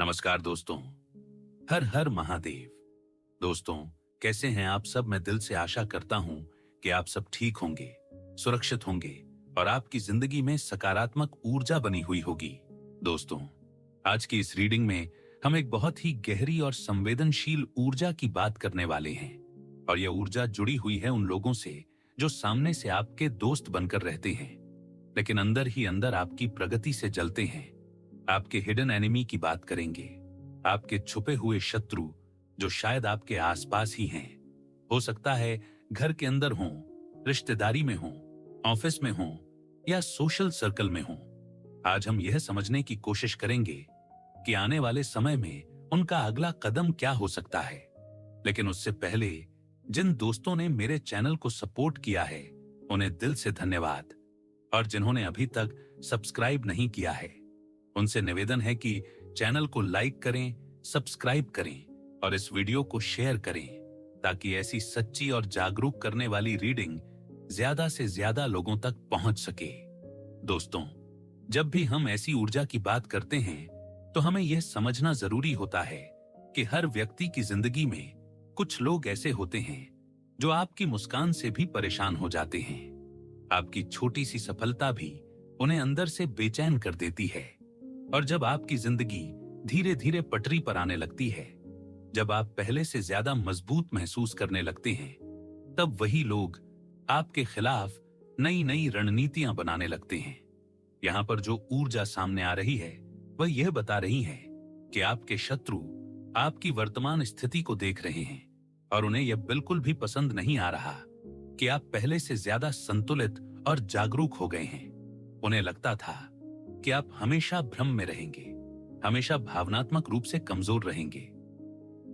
नमस्कार दोस्तों। हर हर महादेव। दोस्तों, कैसे हैं आप सब? मैं दिल से आशा करता हूं कि आप सब ठीक होंगे, सुरक्षित होंगे और आपकी जिंदगी में सकारात्मक ऊर्जा बनी हुई होगी। दोस्तों, आज की इस रीडिंग में हम एक बहुत ही गहरी और संवेदनशील ऊर्जा की बात करने वाले हैं। और यह ऊर्जा जुड़ी हुई है उन लोगों से जो सामने से आपके दोस्त बनकर रहते हैं, लेकिन अंदर ही अंदर आपकी प्रगति से जलते हैं। आपके हिडन एनिमी की बात करेंगे, आपके छुपे हुए शत्रु जो शायद आपके आसपास ही हैं। हो सकता है घर के अंदर हों, रिश्तेदारी में हों, ऑफिस में हों या सोशल सर्कल में हों। आज हम यह समझने की कोशिश करेंगे कि आने वाले समय में उनका अगला कदम क्या हो सकता है। लेकिन उससे पहले जिन दोस्तों ने मेरे चैनल को सपोर्ट किया है, उन्हें दिल से धन्यवाद। और जिन्होंने अभी तक सब्सक्राइब नहीं किया है, उनसे निवेदन है कि चैनल को लाइक करें, सब्सक्राइब करें और इस वीडियो को शेयर करें, ताकि ऐसी सच्ची और जागरूक करने वाली रीडिंग ज्यादा से ज्यादा लोगों तक पहुंच सके। दोस्तों, जब भी हम ऐसी ऊर्जा की बात करते हैं तो हमें यह समझना जरूरी होता है कि हर व्यक्ति की जिंदगी में कुछ लोग ऐसे होते हैं जो आपकी मुस्कान से भी परेशान हो जाते हैं। आपकी छोटी सी सफलता भी उन्हें अंदर से बेचैन कर देती है। और जब आपकी जिंदगी धीरे धीरे पटरी पर आने लगती है, जब आप पहले से ज्यादा मजबूत महसूस करने लगते हैं, तब वही लोग आपके खिलाफ नई नई रणनीतियां बनाने लगते हैं। यहां पर जो ऊर्जा सामने आ रही है वह यह बता रही है कि आपके शत्रु आपकी वर्तमान स्थिति को देख रहे हैं और उन्हें यह बिल्कुल भी पसंद नहीं आ रहा कि आप पहले से ज्यादा संतुलित और जागरूक हो गए हैं। उन्हें लगता था कि आप हमेशा भ्रम में रहेंगे, हमेशा भावनात्मक रूप से कमजोर रहेंगे।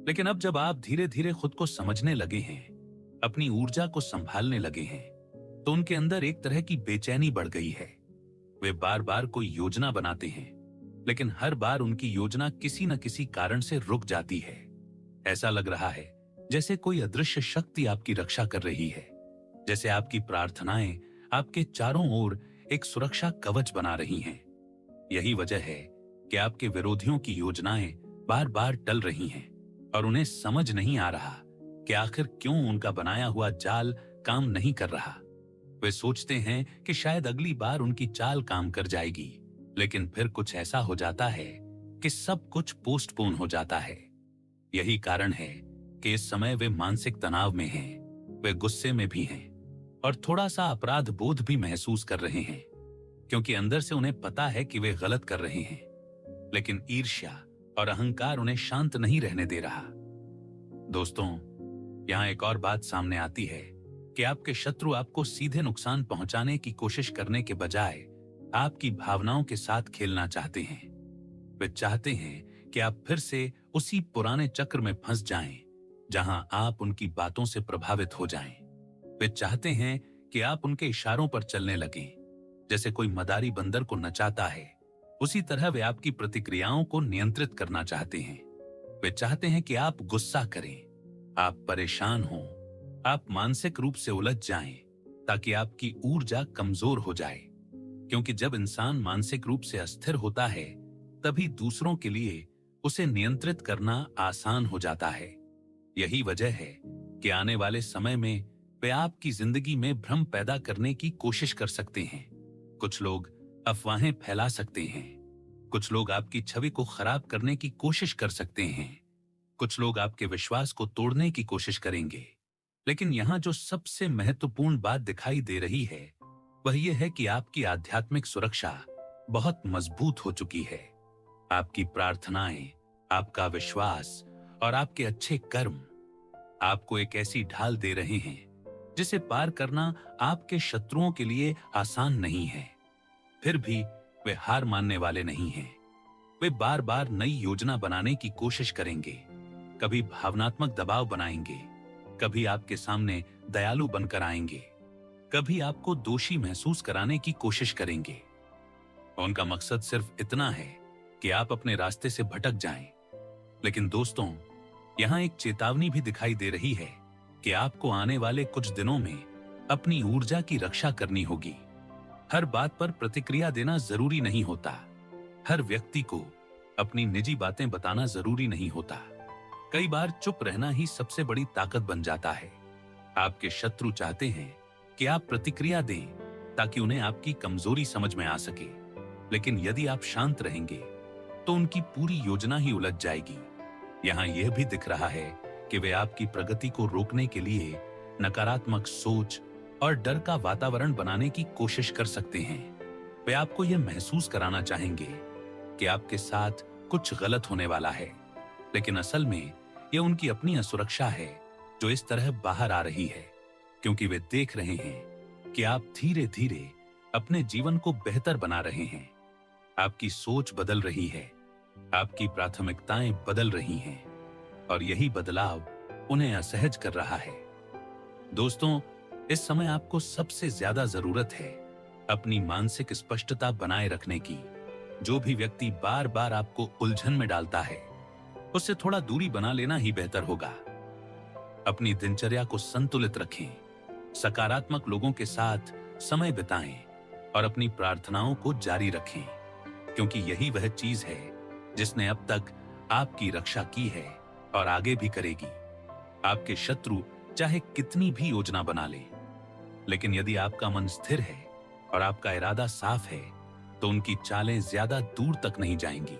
लेकिन अब जब आप धीरे धीरे खुद को समझने लगे हैं, अपनी ऊर्जा को संभालने लगे हैं, तो उनके अंदर एक तरह की बेचैनी बढ़ गई है। वे बार बार कोई योजना बनाते हैं, लेकिन हर बार उनकी योजना किसी न किसी कारण से रुक जाती है। ऐसा लग रहा है जैसे कोई अदृश्य शक्ति आपकी रक्षा कर रही है, जैसे आपकी प्रार्थनाएं आपके चारों ओर एक सुरक्षा कवच बना रही हैं। यही वजह है कि आपके विरोधियों की योजनाएं बार बार टल रही हैं और उन्हें समझ नहीं आ रहा कि आखिर क्यों उनका बनाया हुआ जाल काम नहीं कर रहा। वे सोचते हैं कि शायद अगली बार उनकी चाल काम कर जाएगी, लेकिन फिर कुछ ऐसा हो जाता है कि सब कुछ पोस्टपोन हो जाता है। यही कारण है कि इस समय वे मानसिक तनाव में हैं, वे गुस्से में भी हैं और थोड़ा सा अपराध बोध भी महसूस कर रहे हैं, क्योंकि अंदर से उन्हें पता है कि वे गलत कर रहे हैं, लेकिन ईर्ष्या और अहंकार उन्हें शांत नहीं रहने दे रहा। दोस्तों, यहां एक और बात सामने आती है कि आपके शत्रु आपको सीधे नुकसान पहुंचाने की कोशिश करने के बजाय आपकी भावनाओं के साथ खेलना चाहते हैं। वे चाहते हैं कि आप फिर से उसी पुराने चक्र में फंस जाएं, जहां आप उनकी बातों से प्रभावित हो जाएं। वे चाहते हैं कि आप उनके इशारों पर चलने लगें। जैसे कोई मदारी बंदर को नचाता है, उसी तरह वे आपकी प्रतिक्रियाओं को नियंत्रित करना चाहते हैं। वे चाहते हैं कि आप गुस्सा करें, आप परेशान हों, आप मानसिक रूप से उलझ जाएं, ताकि आपकी ऊर्जा कमजोर हो जाए। क्योंकि जब इंसान मानसिक रूप से अस्थिर होता है, तभी दूसरों के लिए उसे नियंत्रित करना आसान हो जाता है। यही वजह है कि आने वाले समय में वे आपकी जिंदगी में भ्रम पैदा करने की कोशिश कर सकते हैं। कुछ लोग अफवाहें फैला सकते हैं, कुछ लोग आपकी छवि को खराब करने की कोशिश कर सकते हैं, कुछ लोग आपके विश्वास को तोड़ने की कोशिश करेंगे। लेकिन यहां जो सबसे महत्वपूर्ण बात दिखाई दे रही है वह यह है कि आपकी आध्यात्मिक सुरक्षा बहुत मजबूत हो चुकी है। आपकी प्रार्थनाएं, आपका विश्वास और आपके अच्छे कर्म आपको एक ऐसी ढाल दे रहे हैं जिसे पार करना आपके शत्रुओं के लिए आसान नहीं है। फिर भी वे हार मानने वाले नहीं हैं। वे बार बार नई योजना बनाने की कोशिश करेंगे, कभी भावनात्मक दबाव बनाएंगे, कभी आपके सामने दयालु बनकर आएंगे, कभी आपको दोषी महसूस कराने की कोशिश करेंगे। उनका मकसद सिर्फ इतना है कि आप अपने रास्ते से भटक जाएं। लेकिन दोस्तों, यहां एक चेतावनी भी दिखाई दे रही है कि आपको आने वाले कुछ दिनों में अपनी ऊर्जा की रक्षा करनी होगी। हर बात पर प्रतिक्रिया देना जरूरी नहीं होता। हर व्यक्ति को अपनी निजी बातें बताना जरूरी नहीं होता। कई बार चुप रहना ही सबसे बड़ी ताकत बन जाता है। आपके शत्रु चाहते हैं कि आप प्रतिक्रिया दें ताकि उन्हें आपकी कमजोरी समझ में आ सके, लेकिन यदि आप शांत रहेंगे तो उनकी पूरी योजना ही उलझ जाएगी। यहाँ यह भी दिख रहा है कि वे आपकी प्रगति को रोकने के लिए नकारात्मक सोच और डर का वातावरण बनाने की कोशिश कर सकते हैं। वे आपको यह महसूस कराना चाहेंगे कि आपके साथ कुछ गलत होने वाला है, लेकिन असल में यह उनकी अपनी असुरक्षा है जो इस तरह बाहर आ रही है, क्योंकि वे देख रहे हैं कि आप धीरे धीरे अपने जीवन को बेहतर बना रहे हैं। आपकी सोच बदल रही है, आपकी प्राथमिकताएं बदल रही हैं, और यही बदलाव उन्हें असहज कर रहा है। दोस्तों, इस समय आपको सबसे ज्यादा जरूरत है अपनी मानसिक स्पष्टता बनाए रखने की। जो भी व्यक्ति बार बार आपको उलझन में डालता है, उससे थोड़ा दूरी बना लेना ही बेहतर होगा। अपनी दिनचर्या को संतुलित रखें, सकारात्मक लोगों के साथ समय बिताएं और अपनी प्रार्थनाओं को जारी रखें, क्योंकि यही वह चीज है जिसने अब तक आपकी रक्षा की है और आगे भी करेगी। आपके शत्रु चाहे कितनी भी योजना बना ले, लेकिन यदि आपका मन स्थिर है और आपका इरादा साफ है तो उनकी चालें ज्यादा दूर तक नहीं जाएंगी।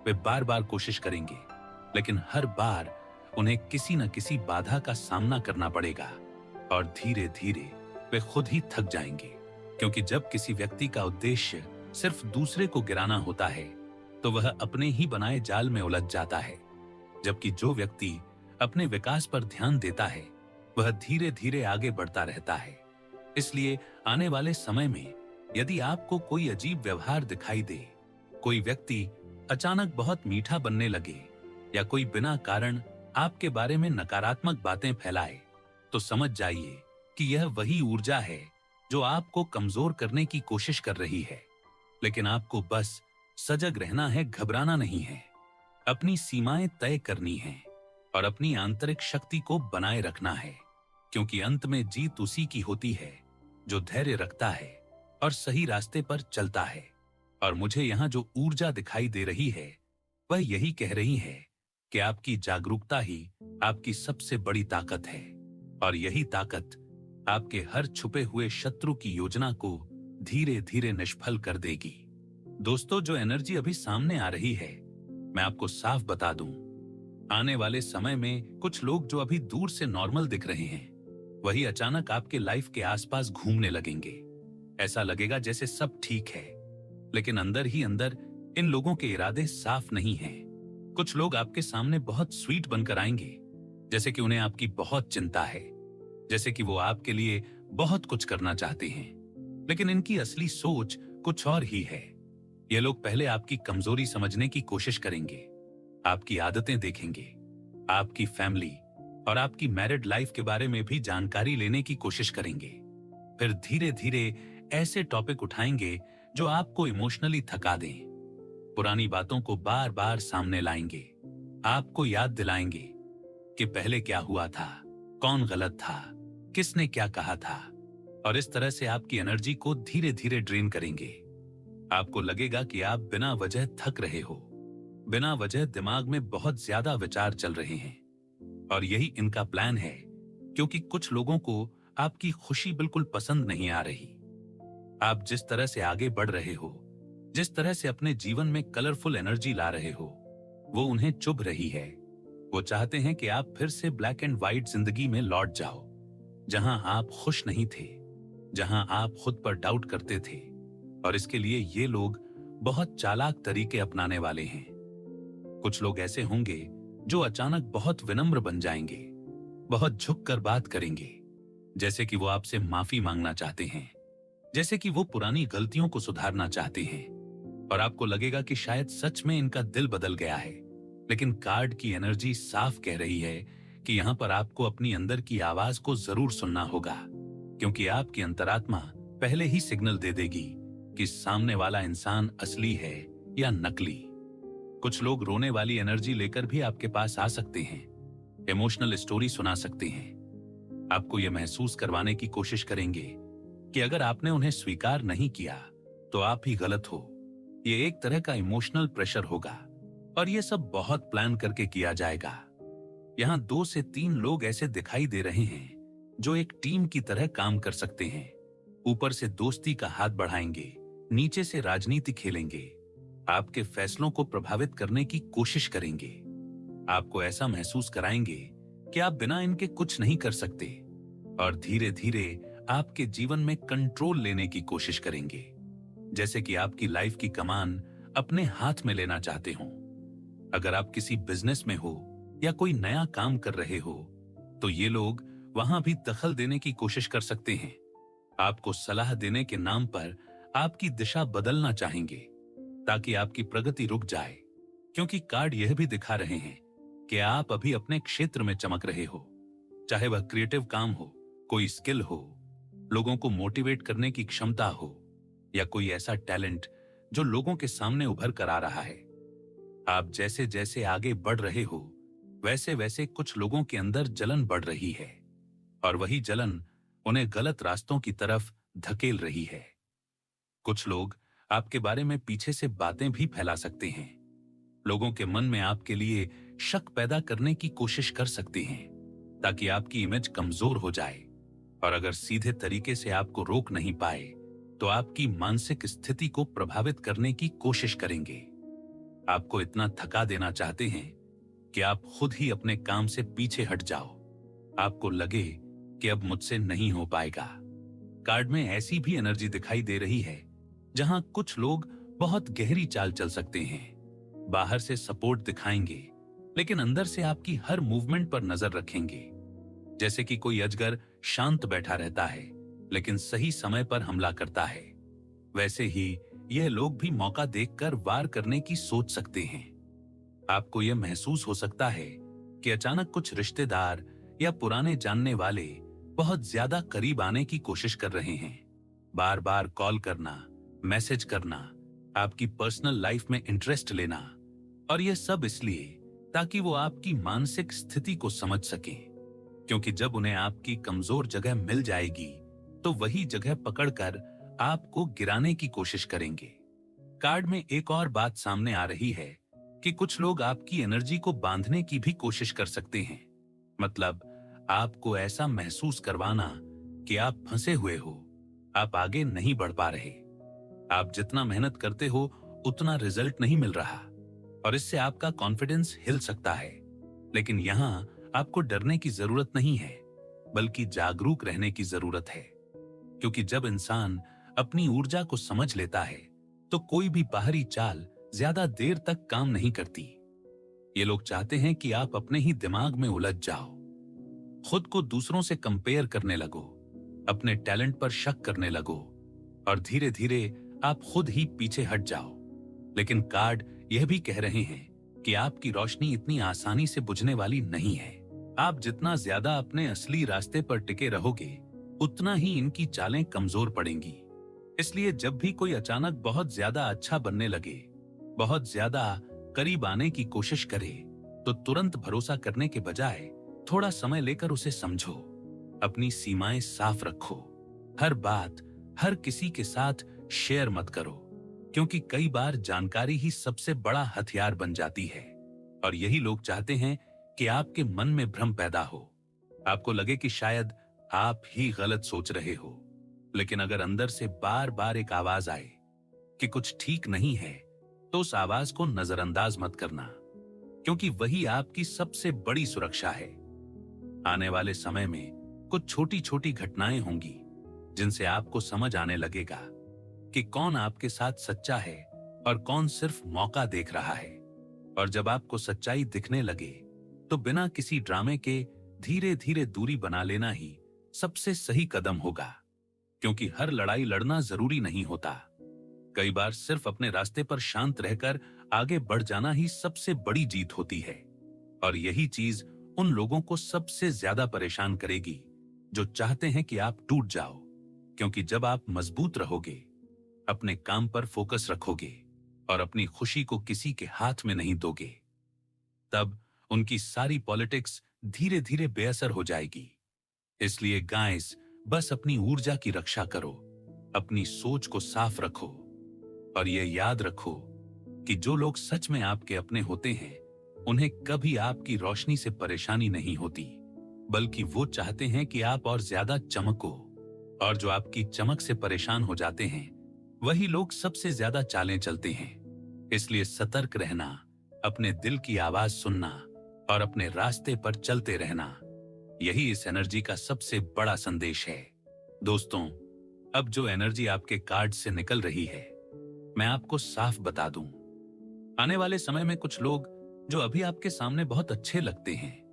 वे बार बार कोशिश करेंगे, लेकिन हर बार उन्हें किसी न किसी बाधा का सामना करना पड़ेगा और धीरे धीरे वे खुद ही थक जाएंगे, क्योंकि जब किसी व्यक्ति का उद्देश्य सिर्फ दूसरे को गिराना होता है तो वह अपने ही बनाए जाल में उलझ जाता है। जबकि जो व्यक्ति अपने विकास पर ध्यान देता है वह धीरे धीरे आगे बढ़ता रहता है। इसलिए आने वाले समय में यदि आपको कोई अजीब व्यवहार दिखाई दे, कोई व्यक्ति अचानक बहुत मीठा बनने लगे या कोई बिना कारण आपके बारे में नकारात्मक बातें फैलाए, तो समझ जाइए कि यह वही ऊर्जा है जो आपको कमजोर करने की कोशिश कर रही है। लेकिन आपको बस सजग रहना है, घबराना नहीं है। अपनी सीमाएं तय करनी है और अपनी आंतरिक शक्ति को बनाए रखना है, क्योंकि अंत में जीत उसी की होती है जो धैर्य रखता है और सही रास्ते पर चलता है। और मुझे यहाँ जो ऊर्जा दिखाई दे रही है वह यही कह रही है कि आपकी जागरूकता ही आपकी सबसे बड़ी ताकत है, और यही ताकत आपके हर छुपे हुए शत्रु की योजना को धीरे धीरे निष्फल कर देगी। दोस्तों, जो एनर्जी अभी सामने आ रही है, मैं आपको साफ बता दूं, आने वाले समय में कुछ लोग जो अभी दूर से नॉर्मल दिख रहे हैं वही अचानक आपके लाइफ के आसपास घूमने लगेंगे। ऐसा लगेगा जैसे सब ठीक है, लेकिन अंदर ही अंदर इन लोगों के इरादे साफ नहीं हैं। कुछ लोग आपके सामने बहुत स्वीट बनकर आएंगे, जैसे कि उन्हें आपकी बहुत चिंता है, जैसे कि वो आपके लिए बहुत कुछ करना चाहते हैं, लेकिन इनकी असली सोच कुछ और ही है। ये लोग पहले आपकी कमजोरी समझने की कोशिश करेंगे, आपकी आदतें देखेंगे, आपकी फैमिली और आपकी मैरिड लाइफ के बारे में भी जानकारी लेने की कोशिश करेंगे। फिर धीरे धीरे ऐसे टॉपिक उठाएंगे जो आपको इमोशनली थका दें। पुरानी बातों को बार बार सामने लाएंगे, आपको याद दिलाएंगे कि पहले क्या हुआ था, कौन गलत था, किसने क्या कहा था, और इस तरह से आपकी एनर्जी को धीरे धीरे ड्रेन करेंगे। आपको लगेगा कि आप बिना वजह थक रहे हो, बिना वजह दिमाग में बहुत ज्यादा विचार चल रहे हैं, और यही इनका प्लान है, क्योंकि कुछ लोगों को आपकी खुशी बिल्कुल पसंद नहीं आ रही। आप जिस तरह से आगे बढ़ रहे हो, जिस तरह से अपने जीवन में कलरफुल एनर्जी ला रहे हो, वो उन्हें चुभ रही है। वो चाहते हैं कि आप फिर से ब्लैक एंड व्हाइट जिंदगी में लौट जाओ, जहां आप खुश नहीं थे, जहां आप खुद पर डाउट करते थे। और इसके लिए ये लोग बहुत चालाक तरीके अपनाने वाले हैं। कुछ लोग ऐसे होंगे जो अचानक बहुत विनम्र बन जाएंगे, बहुत झुककर बात करेंगे, जैसे कि वो आपसे माफी मांगना चाहते हैं, जैसे कि वो पुरानी गलतियों को सुधारना चाहते हैं। और आपको लगेगा कि शायद सच में इनका दिल बदल गया है, लेकिन कार्ड की एनर्जी साफ कह रही है कि यहाँ पर आपको अपनी अंदर की आवाज को जरूर सुनना होगा, क्योंकि आपकी अंतरात्मा पहले ही सिग्नल दे देगी कि सामने वाला इंसान असली है या नकली। कुछ लोग रोने वाली एनर्जी लेकर भी आपके पास आ सकते हैं, इमोशनल स्टोरी सुना सकते हैं, आपको यह महसूस करवाने की कोशिश करेंगे कि अगर आपने उन्हें स्वीकार नहीं किया तो आप ही गलत हो। ये एक तरह का इमोशनल प्रेशर होगा और ये सब बहुत प्लान करके किया जाएगा। यहाँ 2 से 3 लोग ऐसे दिखाई दे रहे हैं जो एक टीम की तरह काम कर सकते हैं। ऊपर से दोस्ती का हाथ बढ़ाएंगे, नीचे से राजनीति खेलेंगे, आपके फैसलों को प्रभावित करने की कोशिश करेंगे, आपको ऐसा महसूस कराएंगे कि आप बिना इनके कुछ नहीं कर सकते, और धीरे धीरे आपके जीवन में कंट्रोल लेने की कोशिश करेंगे, जैसे कि आपकी लाइफ की कमान अपने हाथ में लेना चाहते हो। अगर आप किसी बिजनेस में हो या कोई नया काम कर रहे हो, तो ये लोग वहां भी दखल देने की कोशिश कर सकते हैं। आपको सलाह देने के नाम पर आपकी दिशा बदलना चाहेंगे ताकि आपकी प्रगति रुक जाए, क्योंकि कार्ड यह भी दिखा रहे हैं कि आप अभी अपने क्षेत्र में चमक रहे हो, चाहे वह क्रिएटिव काम हो, कोई स्किल हो, लोगों को मोटिवेट करने की क्षमता हो, या कोई ऐसा टैलेंट जो लोगों के सामने उभर कर आ रहा है। आप जैसे जैसे आगे बढ़ रहे हो, वैसे वैसे कुछ लोगों के अंदर जलन बढ़ रही है, और वही जलन उन्हें गलत रास्तों की तरफ धकेल रही है। कुछ लोग आपके बारे में पीछे से बातें भी फैला सकते हैं, लोगों के मन में आपके लिए शक पैदा करने की कोशिश कर सकते हैं ताकि आपकी इमेज कमजोर हो जाए, और अगर सीधे तरीके से आपको रोक नहीं पाए तो आपकी मानसिक स्थिति को प्रभावित करने की कोशिश करेंगे। आपको इतना थका देना चाहते हैं कि आप खुद ही अपने काम से पीछे हट जाओ। आपको लगे कि अब मुझसे नहीं हो पाएगा। कार्ड में ऐसी भी एनर्जी दिखाई दे रही है जहां कुछ लोग बहुत गहरी चाल चल सकते हैं, बाहर से सपोर्ट दिखाएंगे लेकिन अंदर से आपकी हर मूवमेंट पर नजर रखेंगे। जैसे कि कोई अजगर शांत बैठा रहता है लेकिन सही समय पर हमला करता है, वैसे ही यह लोग भी मौका देखकर वार करने की सोच सकते हैं। आपको यह महसूस हो सकता है कि अचानक कुछ रिश्तेदार या पुराने जानने वाले बहुत ज्यादा करीब आने की कोशिश कर रहे हैं। बार बार कॉल करना, मैसेज करना, आपकी पर्सनल लाइफ में इंटरेस्ट लेना, और यह सब इसलिए ताकि वो आपकी मानसिक स्थिति को समझ सकें, क्योंकि जब उन्हें आपकी कमजोर जगह मिल जाएगी तो वही जगह पकड़कर आपको गिराने की कोशिश करेंगे। कार्ड में एक और बात सामने आ रही है कि कुछ लोग आपकी एनर्जी को बांधने की भी कोशिश कर सकते हैं, मतलब आपको ऐसा महसूस करवाना कि आप फंसे हुए हो, आप आगे नहीं बढ़ पा रहे, आप जितना मेहनत करते हो उतना रिजल्ट नहीं मिल रहा, और इससे आपका कॉन्फिडेंस हिल सकता है। लेकिन यहाँ आपको डरने की जरूरत नहीं है, बल्कि जागरूक रहने की जरूरत है, क्योंकि जब इंसान अपनी ऊर्जा को समझ लेता है तो कोई भी बाहरी चाल ज्यादा देर तक काम नहीं करती। ये लोग चाहते हैं कि आप अपने ही दिमाग में उलझ जाओ, खुद को दूसरों से कंपेयर करने लगो, अपने टैलेंट पर शक करने लगो, और धीरे धीरे आप खुद ही पीछे हट जाओ। लेकिन कार्ड यह भी कह रहे हैं कि आपकी रोशनी इतनी आसानी से बुझने वाली नहीं है। आप जितना ज्यादा अपने असली रास्ते पर टिके रहोगे उतना ही इनकी चालें कमजोर पड़ेंगी। इसलिए जब भी कोई अचानक बहुत ज्यादा अच्छा बनने लगे, बहुत ज्यादा करीब आने की कोशिश करे, तो तुरंत भरोसा करने के बजाय थोड़ा समय लेकर उसे समझो, अपनी सीमाएं साफ रखो, हर बात हर किसी के साथ शेयर मत करो, क्योंकि कई बार जानकारी ही सबसे बड़ा हथियार बन जाती है। और यही लोग चाहते हैं कि आपके मन में भ्रम पैदा हो, आपको लगे कि शायद आप ही गलत सोच रहे हो। लेकिन अगर अंदर से बार बार एक आवाज आए कि कुछ ठीक नहीं है, तो उस आवाज को नजरअंदाज मत करना, क्योंकि वही आपकी सबसे बड़ी सुरक्षा है। आने वाले समय में कुछ छोटी छोटी घटनाएं होंगी जिनसे आपको समझ आने लगेगा कि कौन आपके साथ सच्चा है और कौन सिर्फ मौका देख रहा है। और जब आपको सच्चाई दिखने लगे तो बिना किसी ड्रामे के धीरे धीरे दूरी बना लेना ही सबसे सही कदम होगा, क्योंकि हर लड़ाई लड़ना जरूरी नहीं होता। कई बार सिर्फ अपने रास्ते पर शांत रहकर आगे बढ़ जाना ही सबसे बड़ी जीत होती है। और यही चीज उन लोगों को सबसे ज्यादा परेशान करेगी जो चाहते हैं कि आप टूट जाओ, क्योंकि जब आप मजबूत रहोगे, अपने काम पर फोकस रखोगे और अपनी खुशी को किसी के हाथ में नहीं दोगे, तब उनकी सारी पॉलिटिक्स धीरे धीरे बेअसर हो जाएगी। इसलिए गाइस, बस अपनी ऊर्जा की रक्षा करो, अपनी सोच को साफ रखो, और ये याद रखो कि जो लोग सच में आपके अपने होते हैं, उन्हें कभी आपकी रोशनी से परेशानी नहीं होती, बल्कि वो चाहते हैं कि आप और ज्यादा चमको। और जो आपकी चमक से परेशान हो जाते हैं, वही लोग सबसे ज्यादा चालें चलते हैं। इसलिए सतर्क रहना, अपने दिल की आवाज सुनना और अपने रास्ते पर चलते रहना, यही इस एनर्जी का सबसे बड़ा संदेश है। दोस्तों, अब जो एनर्जी आपके कार्ड से निकल रही है, मैं आपको साफ बता दूं, आने वाले समय में कुछ लोग जो अभी आपके सामने बहुत अच्छे लगते हैं,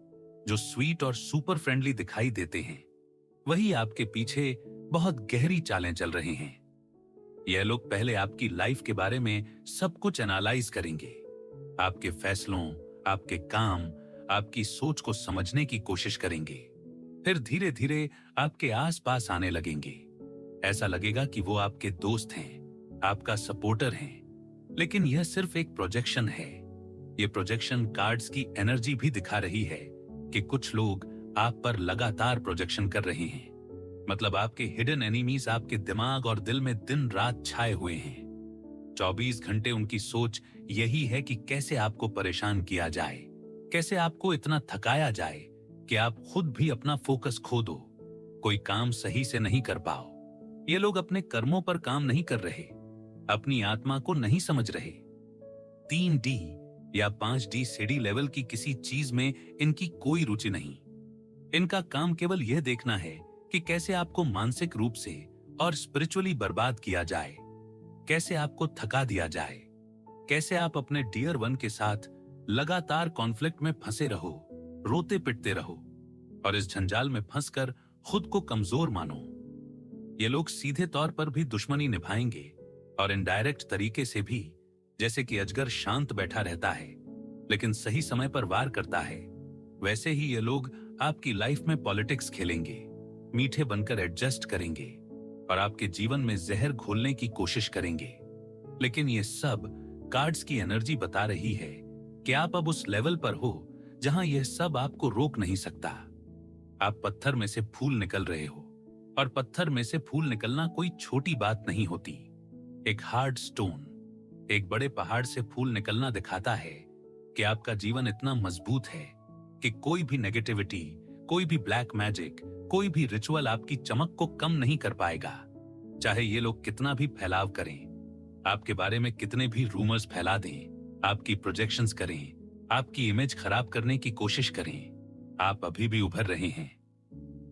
जो स्वीट और सुपर फ्रेंडली दिखाई देते हैं, वही आपके पीछे बहुत गहरी चालें चल रहे हैं। यह लोग पहले आपकी लाइफ के बारे में सब कुछ एनालाइज करेंगे, आपके फैसलों, आपके काम, आपकी सोच को समझने की कोशिश करेंगे। फिर धीरे धीरे आपके आसपास आने लगेंगे। ऐसा लगेगा कि वो आपके दोस्त हैं, आपका सपोर्टर हैं। लेकिन यह सिर्फ एक प्रोजेक्शन है। यह प्रोजेक्शन कार्ड्स की एनर्जी भी दिखा रही है कि कुछ लोग आप पर लगातार प्रोजेक्शन कर रहे हैं। मतलब आपके हिडन एनिमीज आपके दिमाग और दिल में दिन रात छाए हुए हैं। 24 घंटे उनकी सोच यही है कि कैसे आपको परेशान किया जाए, कैसे आपको इतना थकाया जाए कि आप खुद भी अपना फोकस खो दो, कोई काम सही से नहीं कर पाओ। ये लोग अपने कर्मों पर काम नहीं कर रहे, अपनी आत्मा को नहीं समझ रहे। 3D या 5D सीडी लेवल की किसी चीज में इनकी कोई रुचि नहीं। इनका काम केवल यह देखना है कि कैसे आपको मानसिक रूप से और स्पिरिचुअली बर्बाद किया जाए, कैसे आपको थका दिया जाए, कैसे आप अपने डियर वन के साथ लगातार कॉन्फ्लिक्ट में फंसे रहो, रोते पिटते रहो और इस झंझाल में फंसकर खुद को कमजोर मानो। ये लोग सीधे तौर पर भी दुश्मनी निभाएंगे और इनडायरेक्ट तरीके से भी, जैसे कि अजगर शांत बैठा रहता है लेकिन सही समय पर वार करता है, वैसे ही ये लोग आपकी लाइफ में पॉलिटिक्स खेलेंगे, मीठे बनकर एडजस्ट करेंगे और आपके जीवन में जहर घोलने की कोशिश करेंगे। लेकिन ये सब कार्ड्स की एनर्जी बता रही है कि आप अब उस लेवल पर हो जहां यह सब आपको रोक नहीं सकता। आप पत्थर में से फूल निकल रहे हो और पत्थर में से फूल निकलना कोई छोटी बात नहीं होती। एक हार्ड स्टोन, एक बड़े पहाड़ से फूल निकलना दिखाता है कि आपका जीवन इतना मजबूत है कि कोई भी नेगेटिविटी, कोई भी ब्लैक मैजिक, कोई भी रिचुअल आपकी चमक को कम नहीं कर पाएगा। चाहे ये लोग कितना भी फैलाव करें, आपके बारे में कितने भी रूमर्स फैला दें, आपकी प्रोजेक्शंस करें, आपकी इमेज खराब करने की कोशिश करें, आप अभी भी उभर रहे हैं।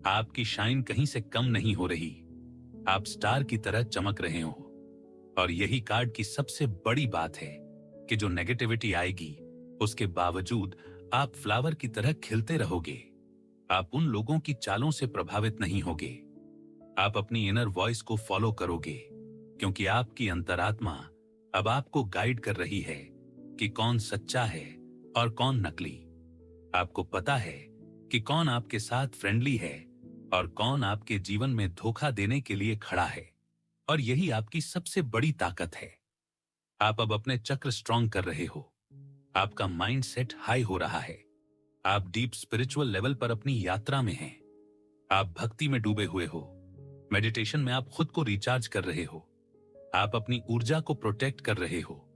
आपकी शाइन कहीं से कम नहीं हो रही। आप स्टार की तरह चमक रहे हो। और यही कार्ड की सबसे बड़ी बात है कि जो नेगेटिविटी आएगी, उसके बावजूद आप फ्लावर की तरह खिलते रहोगे। आप उन लोगों की चालों से प्रभावित नहीं होगे। आप अपनी इनर वॉइस को फॉलो करोगे, क्योंकि आपकी अंतरात्मा अब आपको गाइड कर रही है कि कौन सच्चा है और कौन नकली। आपको पता है कि कौन आपके साथ फ्रेंडली है और कौन आपके जीवन में धोखा देने के लिए खड़ा है। और यही आपकी सबसे बड़ी ताकत है। आप अब अपने चक्र स्ट्रॉन्ग कर रहे हो। आपका माइंड सेट हाई हो रहा है। आप डीप स्पिरिचुअल लेवल पर अपनी यात्रा में हैं। आप भक्ति में डूबे हुए हो। मेडिटेशन में आप खुद को रिचार्ज कर रहे हो। आप अपनी ऊर्जा को प्रोटेक्ट कर रहे हो।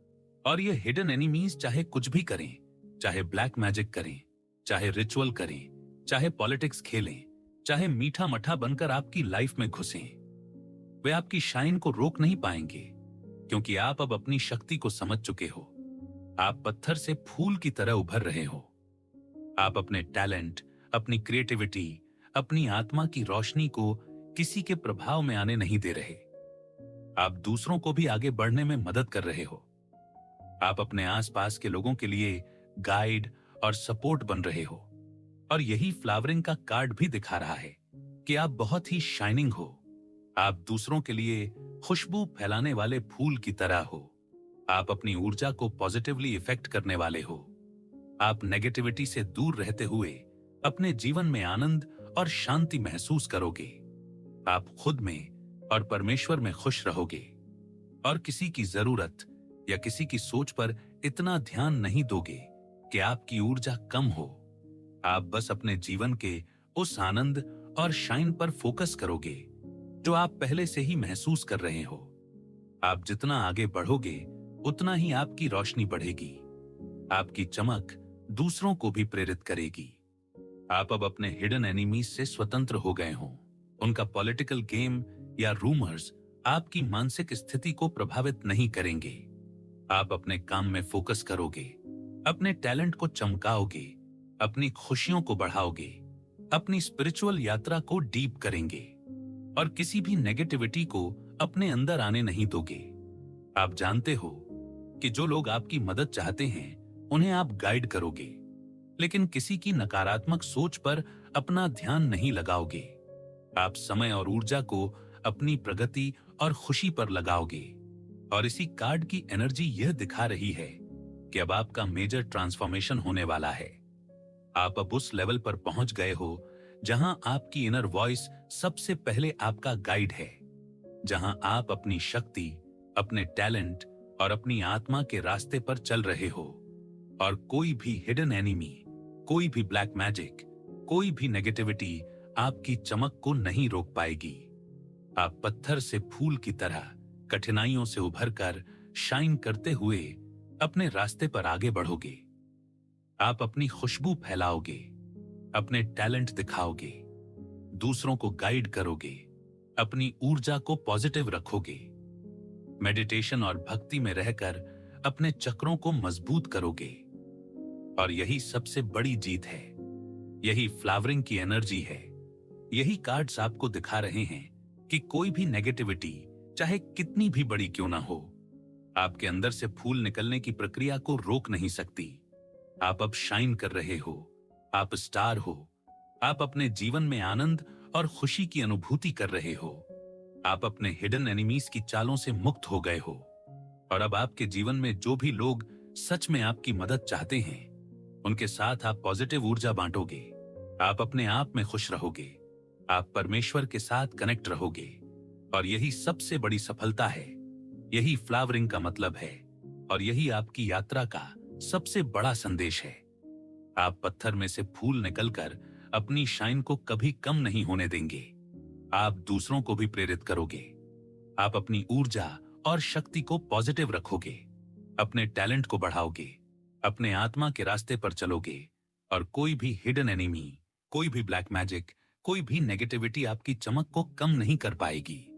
और ये हिडन एनिमीज चाहे कुछ भी करें, चाहे ब्लैक मैजिक करें, चाहे रिचुअल करें, चाहे पॉलिटिक्स खेलें, चाहे मीठा मठा बनकर आपकी लाइफ में घुसें, वे आपकी शाइन को रोक नहीं पाएंगे, क्योंकि आप अब अपनी शक्ति को समझ चुके हो। आप पत्थर से फूल की तरह उभर रहे हो। आप अपने टैलेंट, अपनी क्रिएटिविटी, अपनी आत्मा की रोशनी को किसी के प्रभाव में आने नहीं दे रहे। आप दूसरों को भी आगे बढ़ने में मदद कर रहे हो। आप अपने आसपास के लोगों के लिए गाइड और सपोर्ट बन रहे हो। और यही फ्लावरिंग का कार्ड भी दिखा रहा है कि आप बहुत ही शाइनिंग हो। आप दूसरों के लिए खुशबू फैलाने वाले फूल की तरह हो। आप अपनी ऊर्जा को पॉजिटिवली इफेक्ट करने वाले हो। आप नेगेटिविटी से दूर रहते हुए अपने जीवन में आनंद और शांति महसूस करोगे। आप खुद में और परमेश्वर में खुश रहोगे और किसी की जरूरत या किसी की सोच पर इतना ध्यान नहीं दोगे कि आपकी ऊर्जा कम हो। आप बस अपने जीवन के उस आनंद और शाइन पर फोकस करोगे जो आप पहले से ही महसूस कर रहे हो। आप जितना आगे बढ़ोगे, उतना ही आपकी रोशनी बढ़ेगी। आपकी चमक दूसरों को भी प्रेरित करेगी। आप अब अपने हिडन एनिमीज से स्वतंत्र हो गए हों। उनका पॉलिटिकल गेम या रूमर्स आपकी मानसिक स्थिति को प्रभावित नहीं करेंगे। आप अपने काम में फोकस करोगे, अपने टैलेंट को चमकाओगे, अपनी खुशियों को बढ़ाओगे, अपनी स्पिरिचुअल यात्रा को डीप करेंगे और किसी भी नेगेटिविटी को अपने अंदर आने नहीं दोगे। आप जानते हो कि जो लोग आपकी मदद चाहते हैं उन्हें आप गाइड करोगे, लेकिन किसी की नकारात्मक सोच पर अपना ध्यान नहीं लगाओगे। आप समय और ऊर्जा को अपनी प्रगति और खुशी पर लगाओगे। और इसी कार्ड की एनर्जी यह दिखा रही है कि अब आपका मेजर ट्रांसफॉर्मेशन होने वाला है। आप अब उस लेवल पर पहुंच गए हो जहां आपकी इनर वॉइस सबसे पहले आपका गाइड है, जहां आप अपनी शक्ति, अपने टैलेंट और अपनी आत्मा के रास्ते पर चल रहे हो। और कोई भी हिडन एनिमी, कोई भी ब्लैक मैजिक, कोई भी नेगेटिविटी आपकी चमक को नहीं रोक पाएगी। आप पत्थर से फूल की तरह कठिनाइयों से उभरकर शाइन करते हुए अपने रास्ते पर आगे बढ़ोगे। आप अपनी खुशबू फैलाओगे, अपने टैलेंट दिखाओगे, दूसरों को गाइड करोगे, अपनी ऊर्जा को पॉजिटिव रखोगे। मेडिटेशन और भक्ति में रहकर अपने चक्रों को मजबूत करोगे। और यही सबसे बड़ी जीत है। यही फ्लावरिंग की एनर्जी है। यही कार्ड्स आपको दिखा रहे हैं कि कोई भी नेगेटिविटी, चाहे कितनी भी बड़ी क्यों ना हो, आपके अंदर से फूल निकलने की प्रक्रिया को रोक नहीं सकती। आप अब शाइन कर रहे हो, आप स्टार हो, आप अपने जीवन में आनंद और खुशी की अनुभूति कर रहे हो। आप अपने हिडन एनिमीज की चालों से मुक्त हो गए हो। और अब आपके जीवन में जो भी लोग सच में आपकी मदद चाहते हैं, उनके साथ आप पॉजिटिव ऊर्जा बांटोगे। आप अपने आप में खुश रहोगे, आप परमेश्वर के साथ कनेक्ट रहोगे। और यही सबसे बड़ी सफलता है। यही फ्लावरिंग का मतलब है। और यही आपकी यात्रा का सबसे बड़ा संदेश है। आप पत्थर में से फूल निकलकर अपनी शाइन को कभी कम नहीं होने देंगे। आप दूसरों को भी प्रेरित करोगे। आप अपनी ऊर्जा और शक्ति को पॉजिटिव रखोगे, अपने टैलेंट को बढ़ाओगे, अपने आत्मा के रास्ते पर चलोगे। और कोई भी हिडन एनिमी, कोई भी ब्लैक मैजिक, कोई भी नेगेटिविटी आपकी चमक को कम नहीं कर पाएगी।